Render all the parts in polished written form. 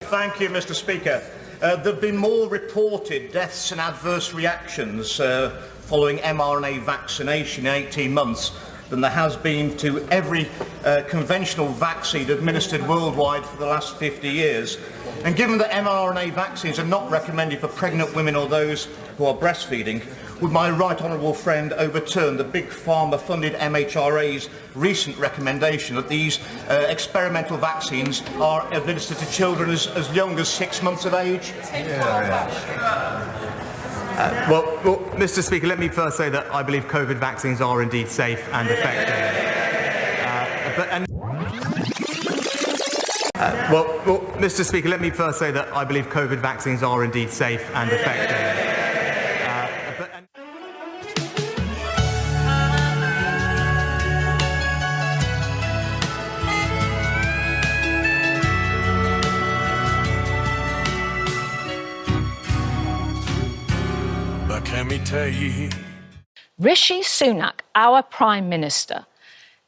Thank you, Mr. Speaker. There have been more reported deaths and adverse reactions following mRNA vaccination in 18 months than there has been to every conventional vaccine administered worldwide for the last 50 years. And given that mRNA vaccines are not recommended for pregnant women or those who are breastfeeding, would my right honourable friend overturn the Big Pharma-funded MHRA's recent recommendation that these experimental vaccines are administered to children as young as 6 months of age? Well, Mr. Speaker, let me first say that I believe COVID vaccines are indeed safe and effective. Mr. Speaker, let me first say that I believe COVID vaccines are indeed safe and effective. Rishi Sunak, our Prime Minister,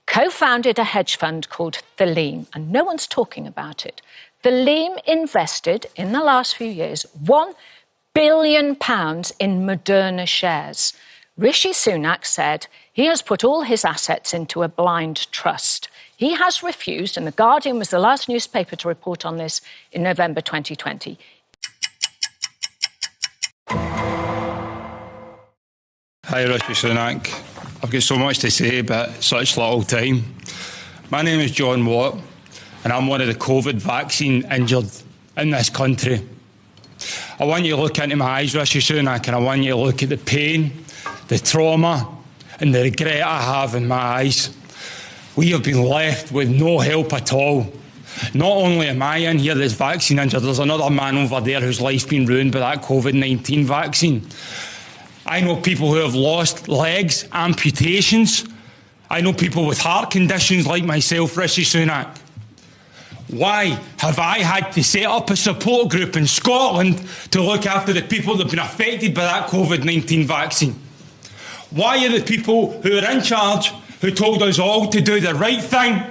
co-founded a hedge fund called Theleme, and no one's talking about it. Theleme invested, in the last few years, £1 billion in Moderna shares. Rishi Sunak said he has put all his assets into a blind trust. He has refused, and The Guardian was the last newspaper to report on this in November 2020. Hi, Rishi Sunak. I've got so much to say, but such little time. My name is John Watt, and I'm one of the COVID vaccine injured in this country. I want you to look into my eyes, Rishi Sunak, and I want you to look at the pain, the trauma, and the regret I have in my eyes. We have been left with no help at all. Not only am I in here that's vaccine injured, there's another man over there whose life's been ruined by that COVID-19 vaccine. I know people who have lost legs, amputations. I know people with heart conditions like myself, Rishi Sunak. Why have I had to set up a support group in Scotland to look after the people that have been affected by that COVID-19 vaccine? Why are the people who are in charge, who told us all to do the right thing,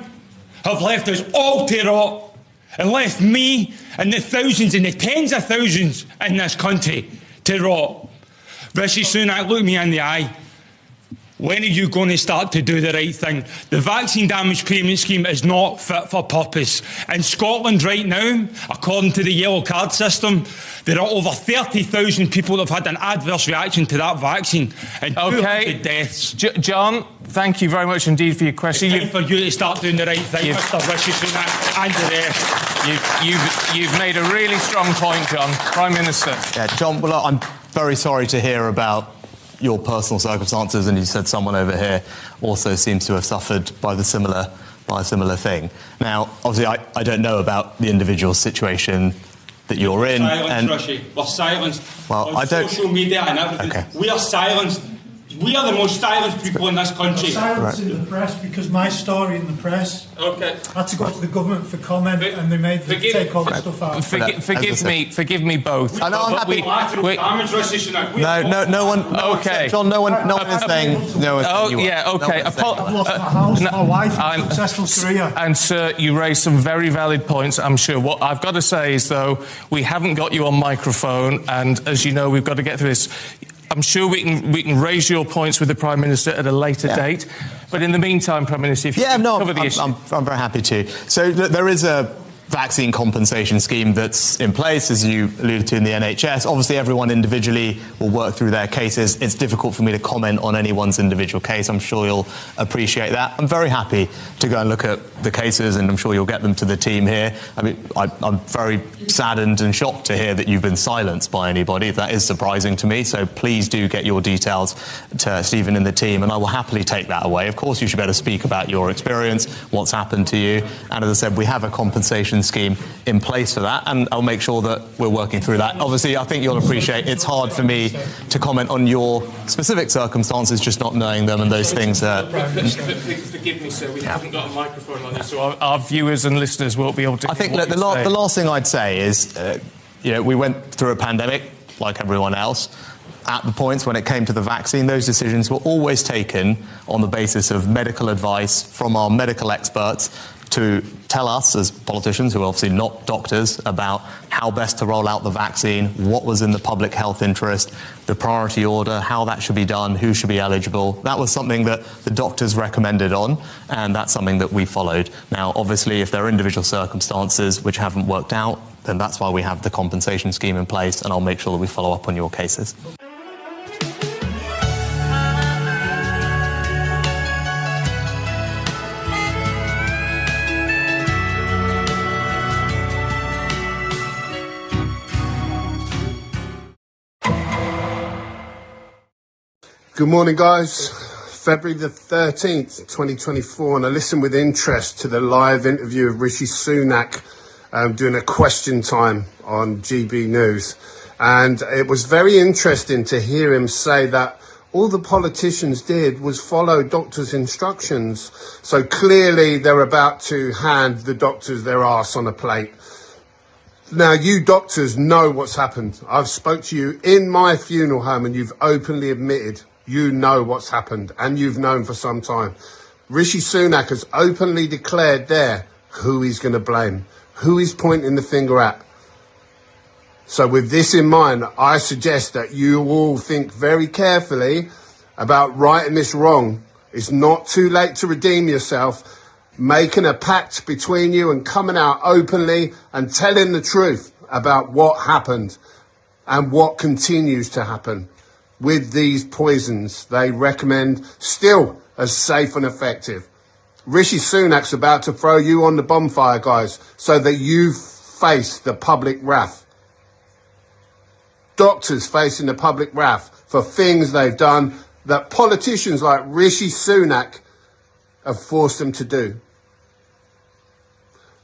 have left us all to rot and left me and the thousands and the tens of thousands in this country to rot? Rishi Sunak, look me in the eye. When are you going to start to do the right thing? The vaccine damage payment scheme is not fit for purpose. In Scotland right now, according to the yellow card system, there are over 30,000 people that have had an adverse reaction to that vaccine. And 200 deaths. John, thank you very much indeed for your question. It's time for you to start doing the right thing, Mr. Rishi Sunak, and the rest. You've made a really strong point, John. Prime Minister. Yeah, John, well, I'm very sorry to hear about your personal circumstances, and you said someone over here also seems to have suffered by a similar thing. Now, obviously, I don't know about the individual situation that you're in. We're silenced. Well, on social media and everything. Okay. We are silenced. We are the most silenced people in this country. Silence in the press because my story in the press had to go to the government for comment, and they made them take all the stuff out. Forgive me both. I know, I'm happy. No one. Okay, John. No one is saying. No one. Oh yeah. Okay. I've lost my house, my wife, and successful career. And sir, you raised some very valid points. I'm sure. What I've got to say is, though, we haven't got you on microphone, and as you know, we've got to get through this. I'm sure we can raise your points with the Prime Minister at a later date. But in the meantime, Prime Minister, if you cover the issue. I'm very happy to. So there is a vaccine compensation scheme that's in place, as you alluded to, in the NHS. Obviously, everyone individually will work through their cases. It's difficult for me to comment on anyone's individual case. I'm sure you'll appreciate that. I'm very happy to go and look at the cases, and I'm sure you'll get them to the team here. I mean, I'm very saddened and shocked to hear that you've been silenced by anybody. That is surprising to me, so please do get your details to Stephen and the team, and I will happily take that away. Of course, you should better speak about your experience, what's happened to you, and as I said, we have a compensation scheme in place for that, and I'll make sure that we're working through that. Obviously, I think you'll appreciate it's hard for me to comment on your specific circumstances, just not knowing them, and those things. Forgive me, sir, we haven't got a microphone on this, so our viewers and listeners won't be able to. I think that the last thing I'd say is, we went through a pandemic like everyone else. at the points when it came to the vaccine, those decisions were always taken on the basis of medical advice from our medical experts to tell us as politicians, who are obviously not doctors, about how best to roll out the vaccine, what was in the public health interest, the priority order, how that should be done, who should be eligible. That was something that the doctors recommended on, and that's something that we followed. Now, obviously, if there are individual circumstances which haven't worked out, then that's why we have the compensation scheme in place, and I'll make sure that we follow up on your cases. Good morning, guys. February the 13th, 2024, and I listened with interest to the live interview of Rishi Sunak doing a question time on GB News. And it was very interesting to hear him say that all the politicians did was follow doctors' instructions. So clearly they're about to hand the doctors their arse on a plate. Now, you doctors know what's happened. I've spoke to you in my funeral home and you've openly admitted you know what's happened, and you've known for some time. Rishi Sunak has openly declared there who he's going to blame, who he's pointing the finger at. So with this in mind, I suggest that you all think very carefully about righting this wrong. It's not too late to redeem yourself, making a pact between you and coming out openly and telling the truth about what happened and what continues to happen with these poisons they recommend still as safe and effective. Rishi Sunak's about to throw you on the bonfire, guys, so that you face the public wrath. Doctors facing the public wrath for things they've done that politicians like Rishi Sunak have forced them to do.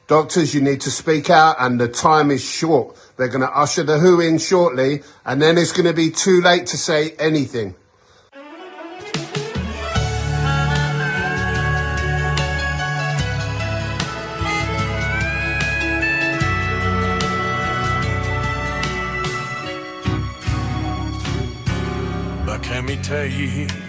Doctors, you need to speak out, and the time is short. They're going to usher the WHO in shortly, and then it's going to be too late to say anything. But can me take